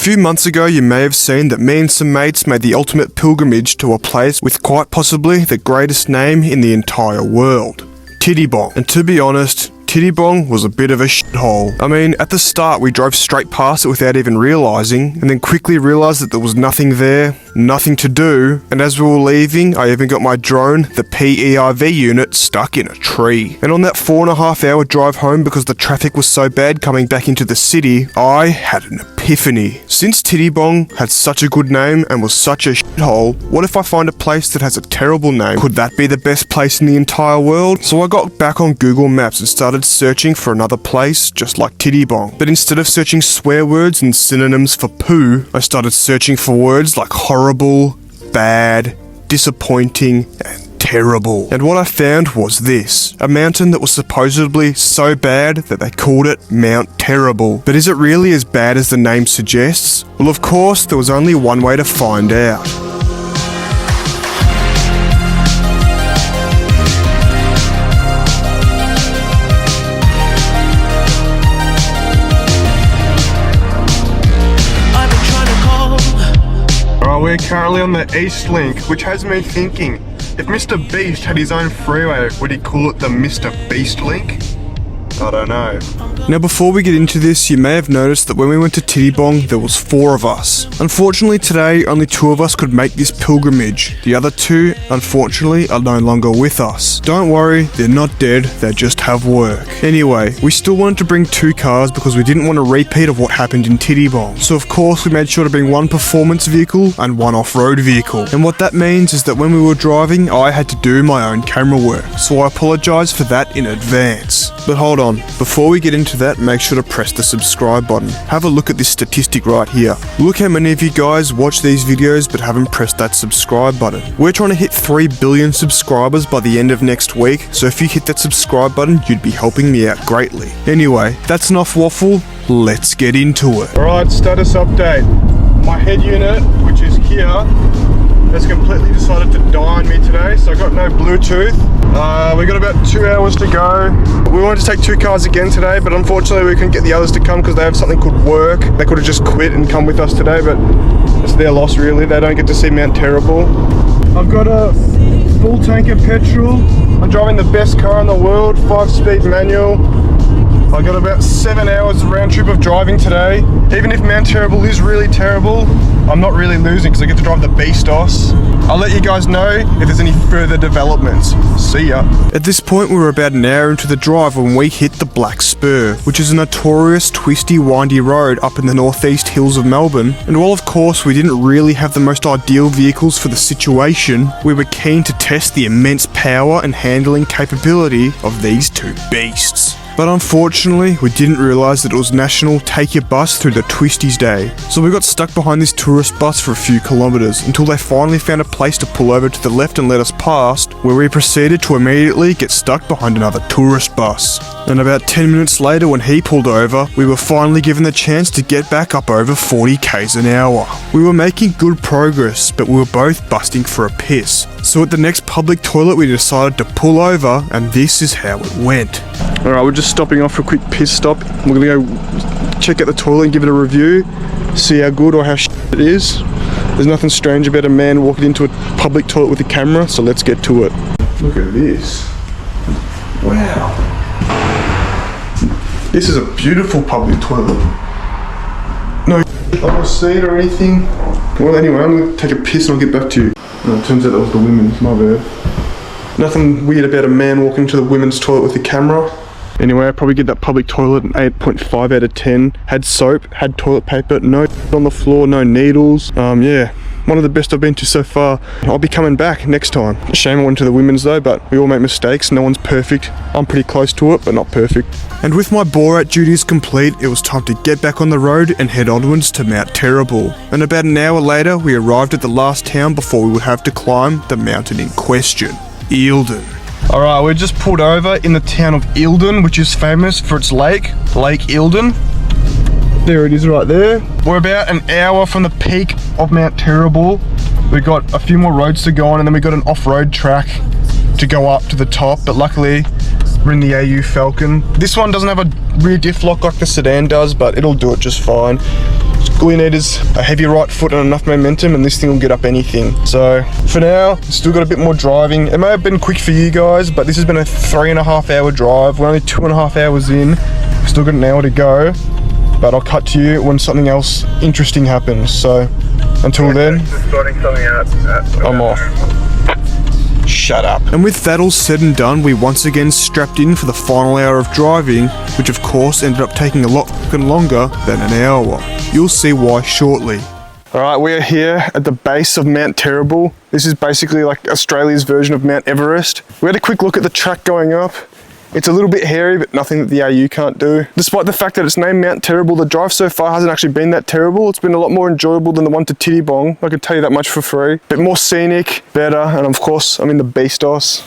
few months ago, you may have seen that me and some mates made the ultimate pilgrimage to a place with quite possibly the greatest name in the entire world, Tittybong. And to be honest, Tittybong was a bit of a shithole. I mean, at the start we drove straight past it without even realising, and then quickly realised that there was nothing there, nothing to do, and as we were leaving, I even got my drone, the PEIV unit, stuck in a tree. And on that 4.5 hour drive home, because the traffic was so bad coming back into the city, I had an epiphany. Since Tittybong had such a good name and was such a shithole, what if I find a place that has a terrible name? Could that be the best place in the entire world? So I got back on Google Maps and started searching for another place just like Tittybong. But instead of searching swear words and synonyms for poo, I started searching for words like horrible, bad, disappointing, and terrible. And what I found was this: a mountain that was supposedly so bad that they called it Mount Terrible. But is it really as bad as the name suggests? Well, of course, there was only one way to find out. We're currently on the East Link, which has me thinking, if Mr. Beast had his own freeway, would he call it the Mr. Beast Link? I don't know. Now before we get into this, you may have noticed that when we went to Tittybong, there was 4 of us. Unfortunately today, only 2 of us could make this pilgrimage. The other 2, unfortunately, are no longer with us. Don't worry, they're not dead, they just have work. Anyway, we still wanted to bring 2 cars because we didn't want a repeat of what happened in Tittybong. So of course we made sure to bring 1 performance vehicle and 1 off-road vehicle. And what that means is that when we were driving, I had to do my own camera work. So I apologise for that in advance. But hold on, before we get into that, make sure to press the subscribe button. Have a look at this statistic right here. Look how many of you guys watch these videos but haven't pressed that subscribe button. We're trying to hit 3 billion subscribers by the end of next week, so if you hit that subscribe button, you'd be helping me out greatly. Anyway, that's enough waffle, let's get into it. Alright, status update. My head unit, which is here, has completely decided to die on me today, so I got no Bluetooth. We got about 2 hours to go. We wanted to take 2 cars again today, but unfortunately we couldn't get the others to come because they have something called work. They could have just quit and come with us today, but it's their loss really. They don't get to see Mount Terrible. I've got a full tank of petrol. I'm driving the best car in the world, 5-speed manual. I got about 7 hours round trip of driving today. Even if Mount Terrible is really terrible, I'm not really losing because I get to drive the Beastos. I'll let you guys know if there's any further developments. See ya. At this point we were about an hour into the drive when we hit the Black Spur, which is a notorious twisty windy road up in the northeast hills of Melbourne. And while of course we didn't really have the most ideal vehicles for the situation, we were keen to test the immense power and handling capability of these 2 beasts. But unfortunately, we didn't realise that it was National Take Your Bus Through the Twisties Day. So we got stuck behind this tourist bus for a few kilometres until they finally found a place to pull over to the left and let us past, where we proceeded to immediately get stuck behind another tourist bus. And about 10 minutes later when he pulled over, we were finally given the chance to get back up over 40 k's an hour. We were making good progress, but we were both busting for a piss. So at the next public toilet we decided to pull over, and this is how it went. Alright, we're just stopping off for a quick piss stop. We're gonna go check out the toilet and give it a review, see how good or how it is. There's nothing strange about a man walking into a public toilet with a camera, so let's get to it. Look at this. Wow. This is a beautiful public toilet. No on the seat or anything. Well anyway, I'm gonna take a piss and I'll get back to you. Oh, it turns out that was the women's, my bad. Nothing weird about a man walking to the women's toilet with a camera. Anyway, I'd probably give that public toilet an 8.5 out of 10. Had soap, had toilet paper, no on the floor, no needles. Yeah, one of the best I've been to so far. I'll be coming back next time. Shame I went to the women's though, but we all make mistakes. No one's perfect. I'm pretty close to it, but not perfect. And with my Borat duties complete, it was time to get back on the road and head onwards to Mount Terrible. And about an hour later, we arrived at the last town before we would have to climb the mountain in question, Eildon. Alright, we're just pulled over in the town of Eildon, which is famous for its lake, Lake Eildon. There it is right there. We're about an hour from the peak of Mount Terrible. We've got a few more roads to go on and then we've got an off-road track to go up to the top, but luckily we're in the AU Falcon. This one doesn't have a rear diff lock like the sedan does, but it'll do it just fine. All you need is a heavy right foot and enough momentum, and this thing will get up anything. So for now, still got a bit more driving. It may have been quick for you guys, but this has been a 3.5 hour drive. We're only 2.5 hours in. We've still got an hour to go, but I'll cut to you when something else interesting happens. So until then, I'm off. Shut up. And with that all said and done, we once again strapped in for the final hour of driving, which of course ended up taking a lot longer than an hour. You'll see why shortly. Alright, we are here at the base of Mount Terrible. This is basically like Australia's version of Mount Everest. We had a quick look at the track going up. It's a little bit hairy, but nothing that the AU can't do. Despite the fact that it's named Mount Terrible, the drive so far hasn't actually been that terrible. It's been a lot more enjoyable than the one to Tittybong. I can tell you that much for free. Bit more scenic, better, and of course, I'm in the Beastos.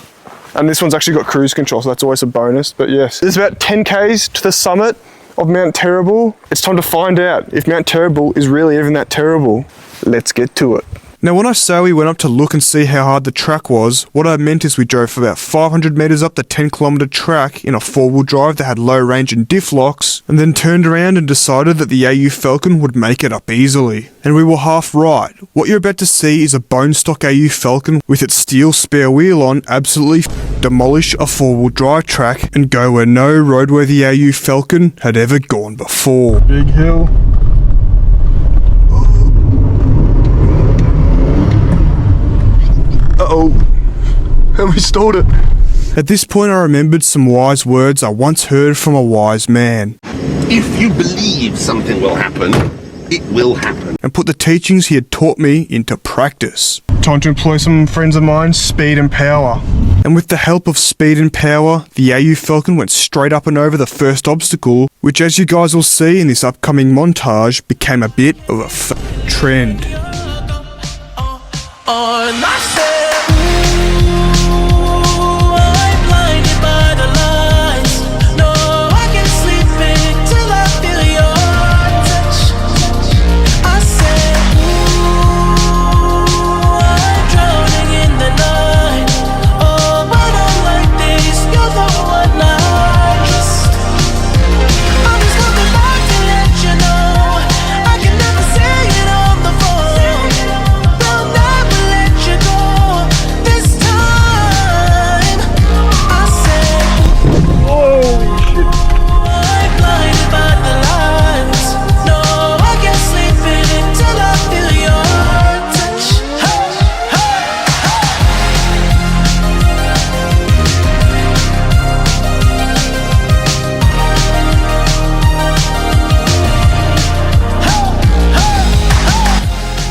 And this one's actually got cruise control, so that's always a bonus. But yes, there's about 10 Ks to the summit of Mount Terrible. It's time to find out if Mount Terrible is really even that terrible. Let's get to it. Now when I say we went up to look and see how hard the track was, what I meant is we drove for about 500 metres up the 10km track in a 4-wheel drive that had low range and diff locks, and then turned around and decided that the AU Falcon would make it up easily. And we were half right. What you're about to see is a bone stock AU Falcon with its steel spare wheel on absolutely demolish a 4-wheel drive track and go where no roadworthy AU Falcon had ever gone before. Big hill. Uh-oh, and we stalled it. At this point I remembered some wise words I once heard from a wise man. If you believe something will happen, it will happen. And put the teachings he had taught me into practice. Time to employ some friends of mine, speed and power. And with the help of speed and power, the AU Falcon went straight up and over the first obstacle, which as you guys will see in this upcoming montage, became a bit of a trend.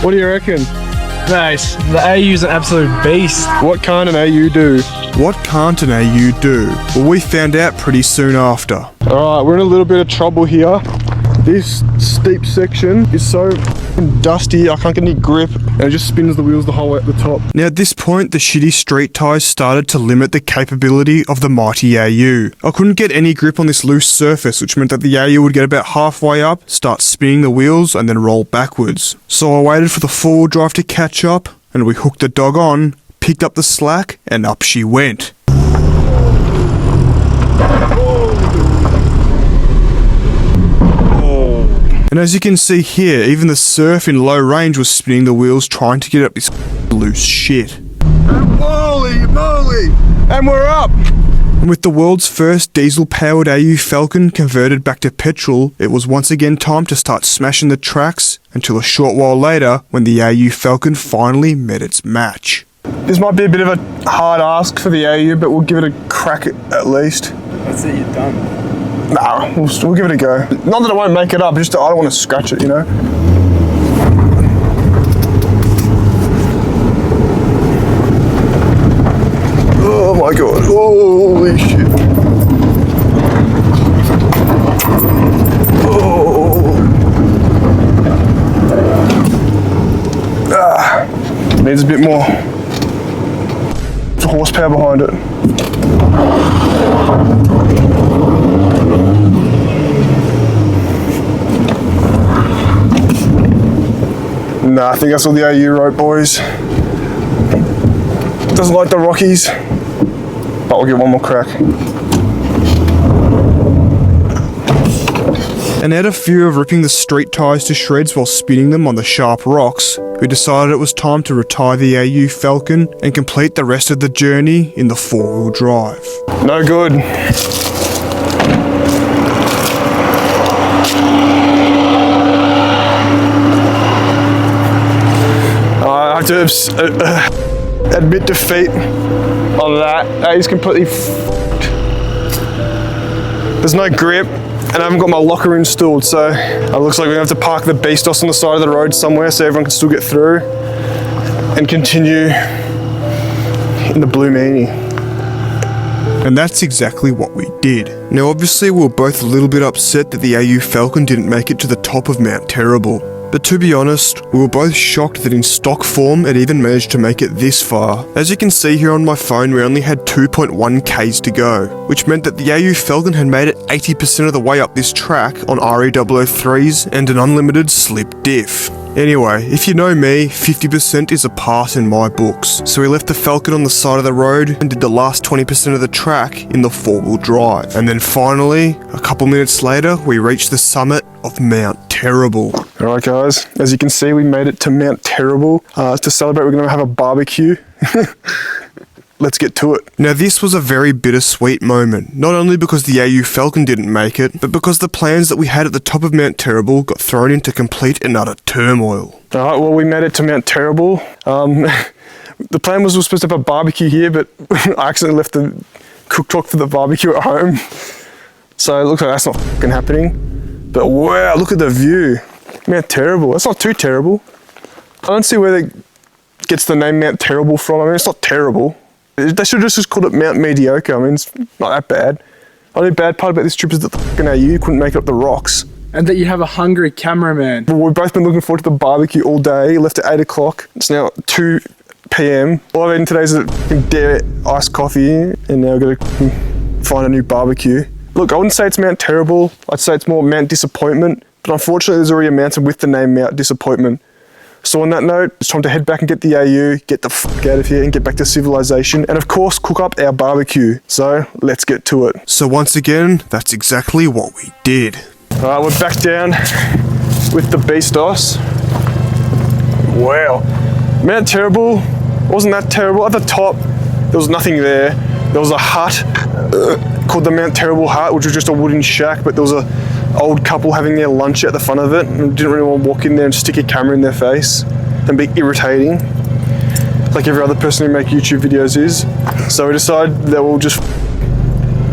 What do you reckon? Nice. The AU's an absolute beast. What can't an AU do? What can't an AU do? Well, we found out pretty soon after. Alright, we're in a little bit of trouble here. This steep section is so dusty, I can't get any grip, and it just spins the wheels the whole way at the top. Now at this point, the shitty street tyres started to limit the capability of the mighty AU. I couldn't get any grip on this loose surface, which meant that the AU would get about halfway up, start spinning the wheels, and then roll backwards. So I waited for the 4-wheel drive to catch up, and we hooked the dog on, picked up the slack, and up she went. And as you can see here, even the surf in low range was spinning the wheels trying to get up this loose shit. And holy moly! And we're up! And with the world's first diesel-powered AU Falcon converted back to petrol, it was once again time to start smashing the tracks until a short while later when the AU Falcon finally met its match. This might be a bit of a hard ask for the AU, but we'll give it a crack at least. That's it, you're done. Nah, we'll give it a go. Not that I won't make it up, just I don't want to scratch it, you know? Oh my god, holy shit. Oh. Needs a bit more horsepower behind it. Nah, I think that's all the AU wrote, boys. Doesn't like the Rockies, but we'll give one more crack. And out of fear of ripping the street tyres to shreds while spinning them on the sharp rocks, we decided it was time to retire the AU Falcon and complete the rest of the journey in the 4-wheel drive. No good. I have to admit defeat on that. That is completely f***ed. There's no grip, and I haven't got my locker installed, so it looks like we're gonna have to park the Beastos on the side of the road somewhere so everyone can still get through and continue in the Blue Meanie. And that's exactly what we did. Now obviously we were both a little bit upset that the AU Falcon didn't make it to the top of Mount Terrible. But to be honest, we were both shocked that in stock form it even managed to make it this far. As you can see here on my phone, we only had 2.1 Ks to go, which meant that the AU Falcon had made it 80% of the way up this track on RE003s and an unlimited slip diff. Anyway, if you know me, 50% is a pass in my books, so we left the Falcon on the side of the road and did the last 20% of the track in the 4-wheel drive. And then finally, a couple minutes later, we reached the summit of Mount Terrible. Alright guys, as you can see we made it to Mount Terrible. To celebrate we're going to have a barbecue. Let's get to it. Now this was a very bittersweet moment, not only because the AU Falcon didn't make it, but because the plans that we had at the top of Mount Terrible got thrown into complete and utter turmoil. Alright, well we made it to Mount Terrible. The plan was we were supposed to have a barbecue here, but I accidentally left the cooktop for the barbecue at home. So it looks like that's not fucking happening. But wow, look at the view. Mount Terrible, that's not too terrible. I don't see where they gets the name Mount Terrible from. I mean, it's not terrible. They should have just called it Mount Mediocre. I mean, it's not that bad. The only bad part about this trip is that the fucking AU couldn't make it up the rocks. And that you have a hungry cameraman. But we've both been looking forward to the barbecue all day. Left at 8 o'clock. It's now 2 p.m. All I've eaten today is a fucking dare iced coffee, and now we've got to find a new barbecue. Look, I wouldn't say it's Mount Terrible. I'd say it's more Mount Disappointment. But unfortunately, there's already a mountain with the name Mount Disappointment. So on that note, it's time to head back and get the AU, get the fuck out of here and get back to civilization, and of course cook up our barbecue. So let's get to it. So once again, that's exactly what we did. Alright, we're back down with the Beastos. Wow. Mount Terrible wasn't that terrible. At the top, there was nothing there. There was a hut called the Mount Terrible Hut, which was just a wooden shack, but there was a old couple having their lunch at the front of it and didn't really want to walk in there and stick a camera in their face and be irritating like every other person who make YouTube videos is. So we decided that we'll just,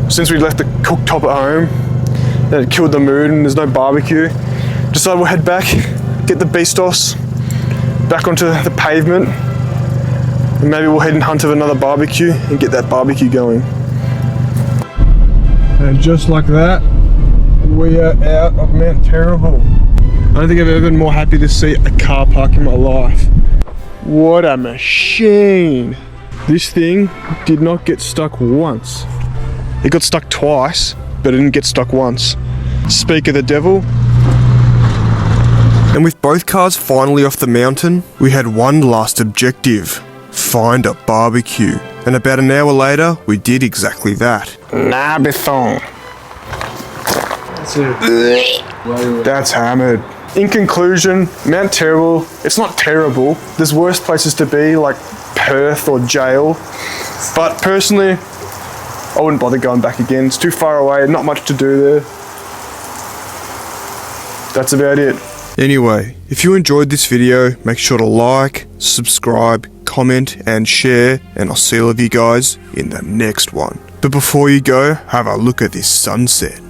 since we left the cooktop at home and it killed the mood and there's no barbecue, decided we'll head back, get the Beastos back onto the pavement, and maybe we'll head and hunt of another barbecue and get that barbecue going. And just like that, we are out of Mount Terrible. I don't think I've ever been more happy to see a car park in my life. What a machine. This thing did not get stuck once. It got stuck twice, but it didn't get stuck once. Speak of the devil. And with both cars finally off the mountain, we had one last objective. Find a barbecue. And about an hour later, we did exactly that. Nabithong. That's hammered. In conclusion, Mount Terrible, it's not terrible. There's worse places to be, like Perth or jail. But personally, I wouldn't bother going back again. It's too far away, not much to do there. That's about it. Anyway, if you enjoyed this video, make sure to like, subscribe, comment, and share, and I'll see all of you guys in the next one. But before you go, have a look at this sunset.